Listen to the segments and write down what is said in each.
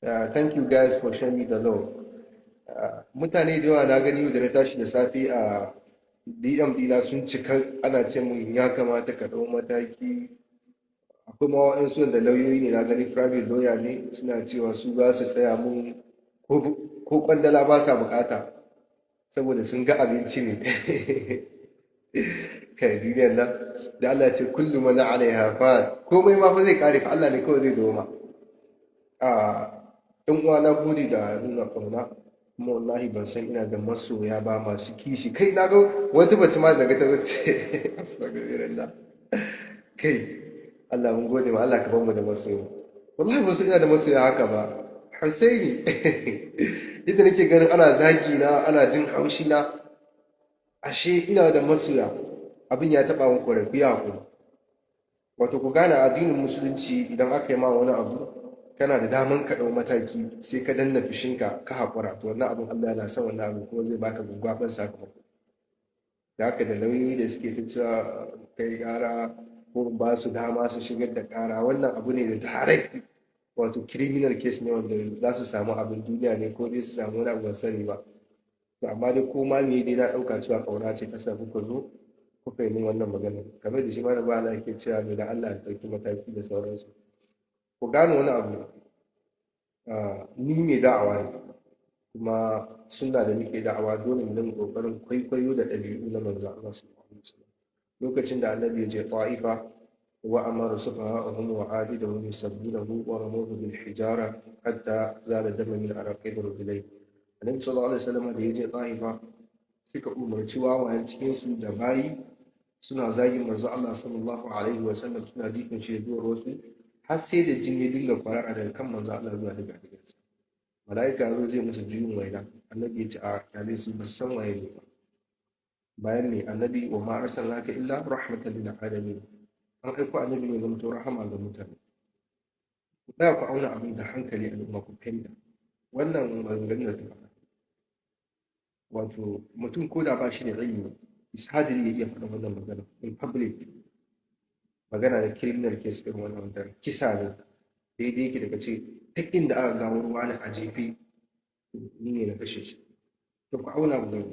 Thank you guys for showing me the love. Mutane da yawa na gani da na tashi da safe a DM dina sun cika ana ce mun ya kamata ka ɗau mataki. Akwai ma waɗansu da lauyoyi ne na gani private lawyer ne suna cewa su za su tsaya mun ko kwandala ba sa bukata saboda sun ga abinci ne. Kai duniyar nan da Allah ce kullum mana alaiha fa komai ma fa zai kare fa Allah ne kawai zai doma. Ɗan uwa na gode da nuna ƙauna kuma wallahi ban san ina da masoya ba masu kishi kai na ga wata bace ma daga ta wuce astagfirullah kai Allah mun gode ma Allah ka bar mu da masoya wallahi ban san ina da masoya haka ba Husaini yadda nake ganin ana zagi na ana jin haushi na ashe ina da masoya abin ya taɓa min ƙorafi ya hakuri wato ku gane addinin musulunci idan aka yi ma wani abu kana da daman ka ɗau mataki sai ka danna fushinka ka haƙura to wannan abin Allah yana son wannan abin kuma zai baka gwaggwaɓar sakamako da haka da lauyoyi da suke ta cewa kai ƙara ko ba su dama su shigar da ƙara wannan abu ne da direct wato criminal case ne wanda za su samu abin duniya ne ko dai su samu wani abu ban sani ba to amma dai ko ma me dai na ɗauka cewa ƙauna ce ta sa kuka zo kuka yi min wannan magana kamar da shi ma da ba Allah yake cewa mai da Allah ya ɗauki mataki da sauransu ku gane wani abu ni mai da'awa ne kuma suna da muke da'awa dole mu dinga kokarin kwaikwayo da ɗabi'u na manzo Allah sallallahu alaihi wasallam lokacin da annabi ya je Ta'ifa wa amara sufaha'ahum wa adidahum yusabbihu wa ramuhu bil hijara hatta zala dama min araqib rajulai annabi sallallahu alaihi wasallam da ya je Ta'ifa suka umarci wawayen cikin su da bayi suna zagin manzo Allah sallallahu alaihi wasallam suna jifin shi da duwar wasu har sai da jini ya dinga kwarara daga kan manzo Allah zuwa daga digarsa malaika zo zai musu juyin waina annabi ya ce a kyale su ba san waye ne ba bayan ne annabi wa ma arsalnaka illa rahmatan lil alamin an aiko annabi ne zama to rahama ga mutane ku tsaya ku auna abin da hankali al'umma ku fahimta wannan maganganun da ta faɗa wato mutum ko da ba shi da ilimi ishadiri ya iya faɗa wannan magana in public magana da criminal case irin wannan wanda kisa ne daidai yake daga ce duk inda aka gawo ruwa ne a jefi ni ne na kashe shi to ku auna mu gani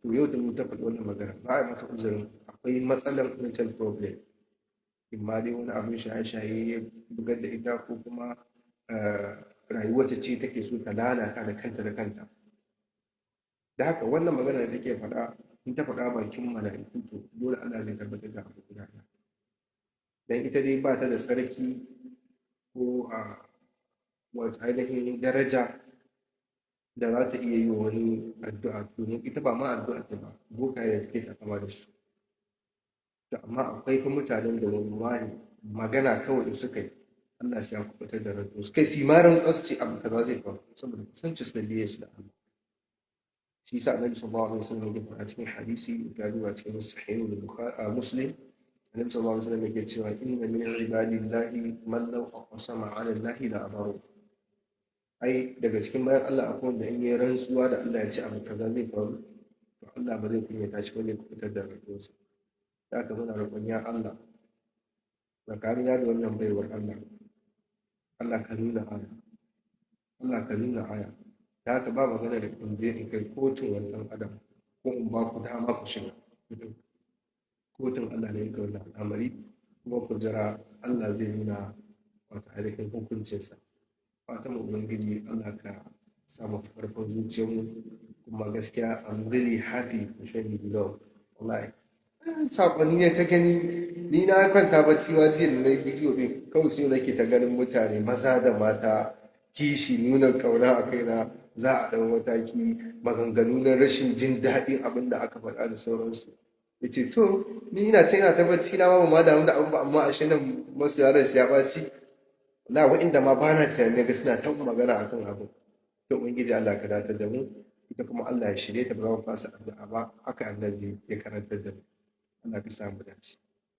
to yau da mu ta faɗi wannan magana ba a mata uzurin akwai matsalar mental problem in ma dai wani abin shaye-shaye ya bugar da ita ko kuma rayuwarta ce take so ta lalata da kanta da kanta da haka wannan magana da take faɗa in ta faɗa bakin mala'iku to dole Allah zai tabbatar da abu guda ɗaya dan ita dai ba ta da sarki ko a wata ainihin daraja da za ta iya yi wa wani addu'a domin ita ba ma addu'a ta ba bokaye da take takama da su to amma akwai fa mutanen da wani magana kawai da suka yi Allah sai ya kubutar da ransu su kai simarin tsasu ce abu kaza zai faru saboda kusanci su da biye su da Allah shi yasa annabi sallallahu alaihi wasallam ya faɗa cikin hadisi da zuwa cikin sahih al-bukhari muslim النبي صلى الله عليه وسلم يقول إن من عباد الله من لو أقسم على الله لأبره أي daga cikin bayan Allah akwai wanda in yi rantsuwa da Allah ya ce abu kaza zai faru to Allah ba zai kunya tashi bane ku fitar da rantsuwarsa da haka muna roƙon ya Allah tsakaniya da wannan baiwar Allah Allah ka nuna aya Allah ka nuna aya da haka ba magana da kun je in kai kotun wannan adam ko in ba ku dama ku shiga kotun Allah ne ga wannan al'amari kuma ku jira Allah zai nuna wata ainihin hukuncinsa fatan ubangiji Allah ka samu farkon zuciyarmu kuma gaskiya I'm really happy to share with you wallahi sakonni ne ta gani ni na kwanta bacci ma jiya da na yi bidiyo din kawai sai nake ta ganin mutane maza da mata kishi nuna kauna a kaina za a ɗau mataki maganganu na rashin jin daɗin abin da aka faɗa da sauransu ya ce to ni ina ce ina ta bacci na ma damu da abin ba amma a shi nan masu yaran su ya ɓaci la wa'inda ma ba na tunanin ga suna ta magana akan abin to ubangiji Allah ka datar da mu ita kuma Allah ya shirye ta ba za mu fasa addu'a ba haka annabi ya karantar da mu Allah ka samu dace